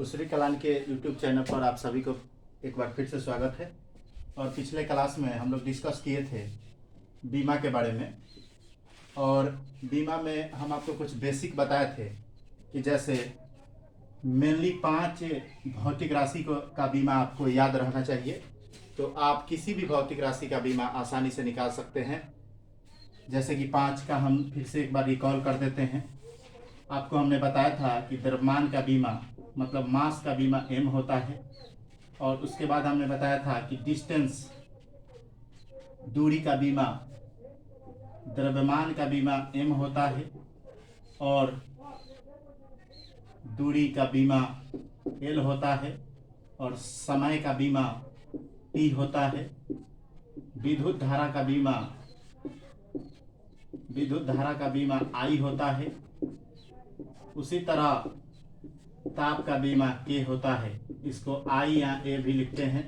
उसरी कलान के YouTube channel पर आप सभी को एक बार फिर से स्वागत है। और पिछले क्लास में हम लोग डिस्कस किए थे बीमा के बारे में, और बीमा में हम आपको कुछ बेसिक बताए थे कि जैसे मेनली 5 भौतिक राशि का बीमा आपको याद रहना चाहिए। तो आप किसी भी भौतिक राशि का बीमा आसानी से निकाल सकते हैं। जैसे कि 5 का हम फिर से एक बार रिकॉल कर देते हैं। आपको हमने बताया था कि द्रव्यमान का बीमा मतलब मास का बीमा m होता है, और उसके बाद हमने बताया था कि डिस्टेंस दूरी का बीमा द्रव्यमान का बीमा m होता है, और दूरी का बीमा l होता है, और समय का बीमा t होता है। विद्युत धारा का बीमा I होता है। उसी तरह ताप का बीमा K होता है। इसको I या A भी लिखते हैं,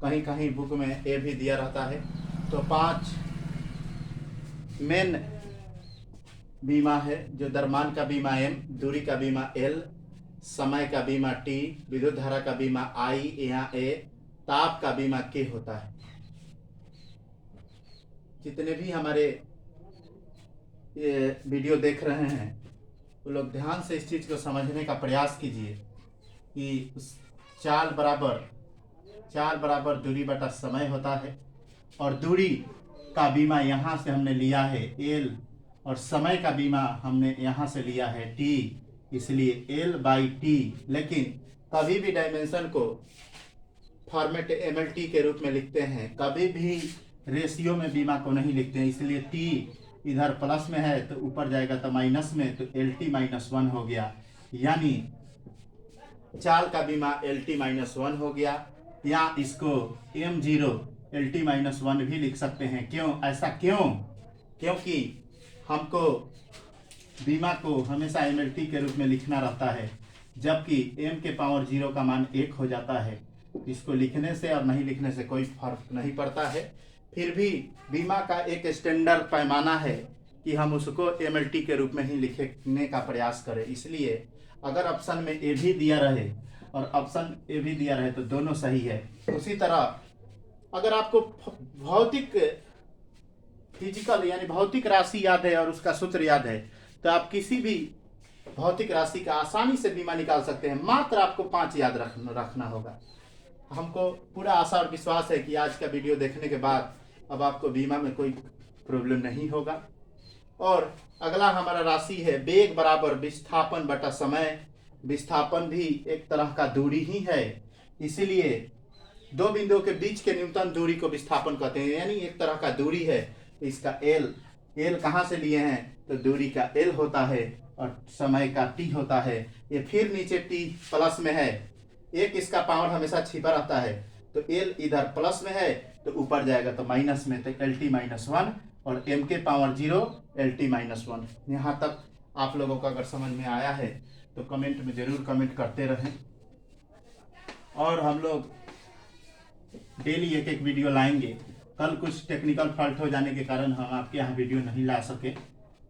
कहीं कहीं बुक में A भी दिया रहता है। तो 5 मेन बीमा है, जो द्रव्यमान का बीमा M, दूरी का बीमा L, समय का बीमा T, विद्युत धारा का बीमा I या A, ताप का बीमा K होता है। जितने भी हमारे ये वीडियो देख रहे हैं वो लोग ध्यान से इस चीज़ को समझने का प्रयास कीजिए कि चाल बराबर दूरी बटा समय होता है, और दूरी का बीमा यहाँ से हमने लिया है L, और समय का बीमा हमने यहाँ से लिया है T, इसलिए L/T। लेकिन कभी भी डायमेंशन को फॉर्मेट MLT के रूप में लिखते हैं, कभी भी रेशियो में बीमा को नहीं लिखते हैं। इसलिए T इधर प्लस में है तो ऊपर जाएगा तो माइनस में, तो LT-1 हो गया, यानी चाल का बीमा LT-1 हो गया। या इसको M0 LT-1 भी लिख सकते हैं। क्यों ऐसा? क्योंकि हमको बीमा को हमेशा MLT के रूप में लिखना रहता है, जबकि M के पावर 0 का मान 1 हो जाता है। इसको लिखने से और नहीं लिखने से कोई फर्क नहीं पड़ता है। फिर भी बीमा का एक स्टैंडर्ड पैमाना है कि हम उसको MLT के रूप में ही लिखने का प्रयास करें। इसलिए अगर ऑप्शन में ए भी दिया रहे और ऑप्शन ए भी दिया रहे तो दोनों सही है। उसी तरह अगर आपको फिजिकल यानी भौतिक राशि याद है और उसका सूत्र याद है, तो आप किसी भी भौतिक राशि का आसानी से बीमा निकाल सकते हैं। मात्र आपको 5 याद रखना होगा। हमको पूरा आशा और विश्वास है कि आज का वीडियो देखने के बाद अब आपको बीमा में कोई प्रॉब्लम नहीं होगा। और अगला हमारा राशि है वेग बराबर विस्थापन बटा समय। विस्थापन भी एक तरह का दूरी ही है, इसीलिए दो बिंदुओं के बीच के न्यूनतम दूरी को विस्थापन कहते हैं, यानी एक तरह का दूरी है। तो इसका L कहाँ से लिए हैं? तो दूरी का L होता है और समय का T होता है। ये फिर नीचे T प्लस में है, एक इसका पावर हमेशा छिपा रहता है, तो L इधर प्लस में है तो ऊपर जाएगा तो माइनस में, तो LT-1 और M के पावर 0 LT-1। यहाँ तक आप लोगों को अगर समझ में आया है तो कमेंट में ज़रूर कमेंट करते रहें। और हम लोग डेली एक वीडियो लाएंगे। कल कुछ टेक्निकल फॉल्ट हो जाने के कारण हम आपके यहाँ वीडियो नहीं ला सके,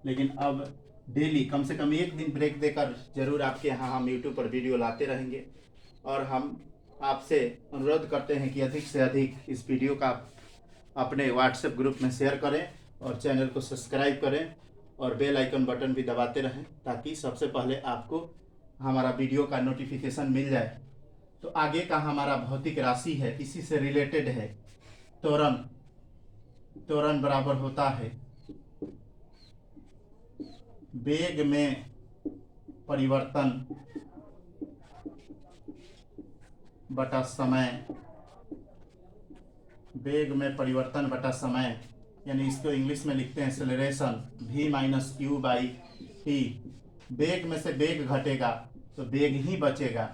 लेकिन अब डेली कम से कम एक दिन ब्रेक देकर जरूर आपके यहाँ हम यूट्यूब पर वीडियो लाते रहेंगे। और हम आपसे अनुरोध करते हैं कि अधिक से अधिक इस वीडियो का अपने व्हाट्सएप ग्रुप में शेयर करें और चैनल को सब्सक्राइब करें और बेल आइकन बटन भी दबाते रहें, ताकि सबसे पहले आपको हमारा वीडियो का नोटिफिकेशन मिल जाए। तो आगे का हमारा भौतिक राशि है, इसी से रिलेटेड है। त्वरण बराबर होता है वेग में परिवर्तन बटा समय। वेग में परिवर्तन बटा समय, यानी इसको इंग्लिश में लिखते हैं एक्सेलरेशन, V-U/T। वेग में से वेग घटेगा तो वेग ही बचेगा,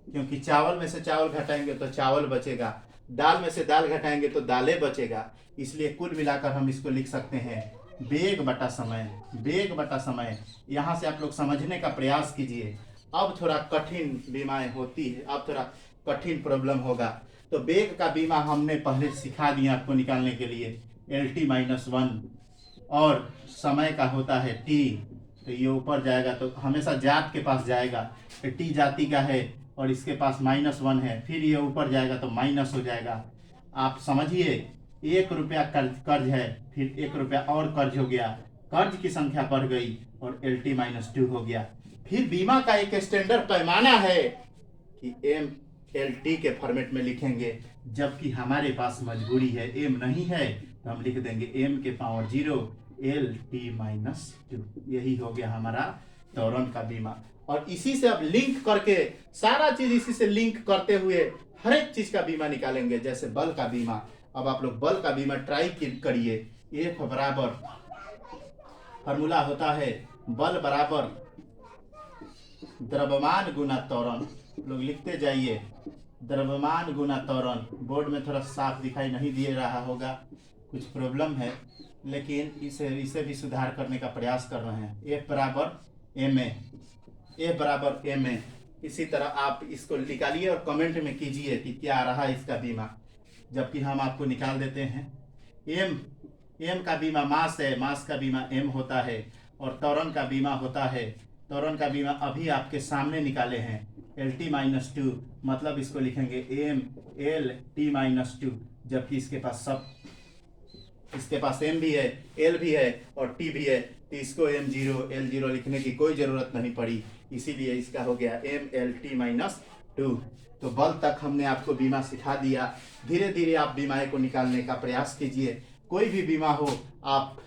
क्योंकि चावल में से चावल घटाएंगे तो चावल बचेगा, दाल में से दाल घटाएंगे तो दालें बचेगा। इसलिए कुल मिलाकर हम इसको लिख सकते हैं वेग बटा समय। वेग बटा समय, यहाँ से आप लोग समझने का प्रयास कीजिए। अब थोड़ा कठिन बीमाएं होती है, अब थोड़ा कठिन प्रॉब्लम होगा। तो वेग का बीमा हमने पहले सिखा दिया आपको निकालने के लिए, LT-1, और समय का होता है T। तो ये ऊपर जाएगा तो हमेशा जात के पास जाएगा। T जाति का है और इसके पास -1 है, फिर ये ऊपर जाएगा तो माइनस हो जाएगा। आप समझिए, 1 रुपया कर्ज है, फिर 1 रुपया और कर्ज हो गया, कर्ज की संख्या बढ़ गई और LT-2 हो गया। फिर बीमा का एक स्टैंडर्ड पैमाना है कि MLT के फॉर्मेट में लिखेंगे, जबकि हमारे पास मजबूरी है, M नहीं है तो हम लिख देंगे M के पावर 0 LT-2। यही हो गया हमारा त्वरण का बीमा। और इसी से अब लिंक करके सारा चीज इसी से लिंक करते हुए हर एक चीज का बीमा निकालेंगे। जैसे बल का बीमा, अब आप लोग बल का बीमा ट्राई करिए। F बराबर फॉर्मूला होता है बल बराबर द्रव्यमान गुना त्वरण। लोग लिखते जाइए, द्रव्यमान गुना त्वरण। बोर्ड में थोड़ा साफ दिखाई नहीं दे रहा होगा, कुछ प्रॉब्लम है, लेकिन इसे भी सुधार करने का प्रयास कर रहे हैं। F बराबर ma, F बराबर ma। इसी तरह आप इसको निकालिए और कमेंट में कीजिए कि क्या रहा इसका बीमा, जबकि हम आपको निकाल देते हैं। M का बीमा मास है, मास का बीमा M होता है, और त्वरण का बीमा होता है, त्वरण का बीमा अभी आपके सामने निकाले हैं, LT-2। मतलब इसको लिखेंगे MLT-2, जबकि इसके पास M भी है, L भी है और T भी है, तो इसको M0 L0 लिखने की कोई ज़रूरत नहीं पड़ी, इसीलिए इसका हो गया MLT-2। तो बल तक हमने आपको बीमा सिखा दिया। धीरे धीरे आप बीमाए को निकालने का प्रयास कीजिए। कोई भी बीमा हो आप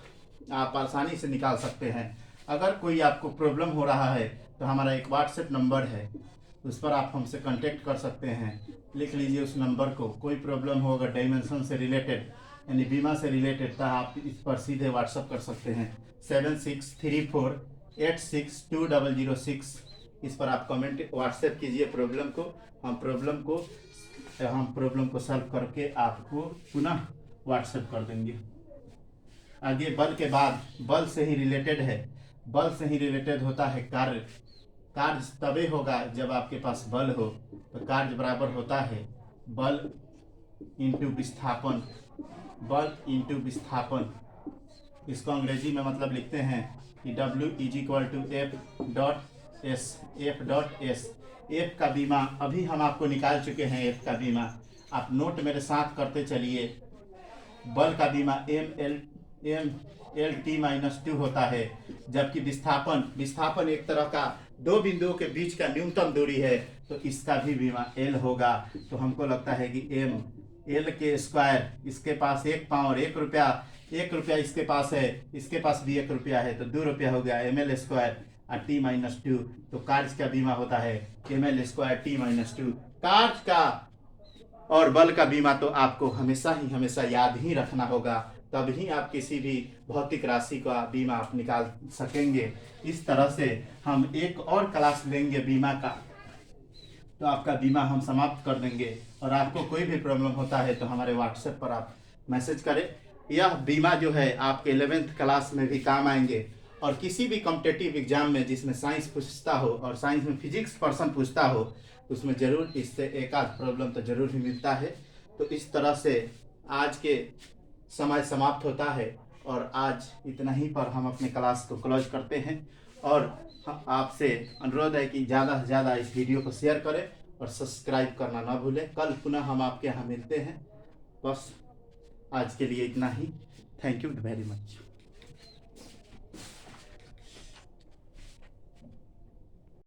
आसानी से निकाल सकते हैं। अगर कोई आपको प्रॉब्लम हो रहा है तो हमारा एक व्हाट्सएप नंबर है, उस पर आप हमसे कांटेक्ट कर सकते हैं। लिख लीजिए उस नंबर को। कोई प्रॉब्लम हो अगर डायमेंशन से रिलेटेड यानी बीमा से रिलेटेड, तो आप इस पर सीधे व्हाट्सएप कर सकते हैं 7634862006। इस पर आप कमेंट व्हाट्सएप कीजिए प्रॉब्लम को। हम प्रॉब्लम को सॉल्व करके आपको पुनः व्हाट्सएप कर देंगे। आगे बल के बाद बल से ही रिलेटेड है, बल से ही रिलेटेड होता है कार्य। कार्य तभी होगा जब आपके पास बल हो, तो कार्य बराबर होता है बल इंटू विस्थापन, बल इंटू विस्थापन। इसको अंग्रेजी में मतलब लिखते हैं कि W = F.S। F का बीमा अभी हम आपको निकाल चुके हैं। F का बीमा आप नोट मेरे साथ करते चलिए। बल का बीमा MLT-2 होता है, जबकि विस्थापन एक तरह का दो बिंदुओं के बीच का न्यूनतम दूरी है, तो इसका भी बीमा L होगा। तो हमको लगता है कि L के स्क्वायर, इसके पास 1 पावर 1 रुपया, 1 रुपया इसके पास है, इसके पास भी 1 रुपया है, तो 2 रुपया हो गया ML स्क्वायर और T-2। तो कार्य का बीमा होता है ML स्क्वायर T-2। कार्य का और बल का बीमा तो आपको हमेशा याद ही रखना होगा, तभी आप किसी भी भौतिक राशि का बीमा आप निकाल सकेंगे। इस तरह से हम एक और क्लास लेंगे बीमा का, तो आपका बीमा हम समाप्त कर देंगे। और आपको कोई भी प्रॉब्लम होता है तो हमारे व्हाट्सएप पर आप मैसेज करें। यह बीमा जो है आपके 11th क्लास में भी काम आएंगे, और किसी भी कॉम्पिटिटिव एग्जाम में जिसमें साइंस पूछता हो और साइंस में फिजिक्स पर्सन पूछता हो, उसमें ज़रूर इससे एक आध प्रॉब्लम तो ज़रूर ही मिलता है। तो इस तरह से आज के समय समाप्त होता है, और आज इतना ही पर हम अपने क्लास को क्लोज करते हैं। और आपसे अनुरोध है कि ज़्यादा से ज़्यादा इस वीडियो को शेयर करें और सब्सक्राइब करना ना भूलें। कल पुनः हम आपके यहाँ मिलते हैं। बस आज के लिए इतना ही। Thank you very much.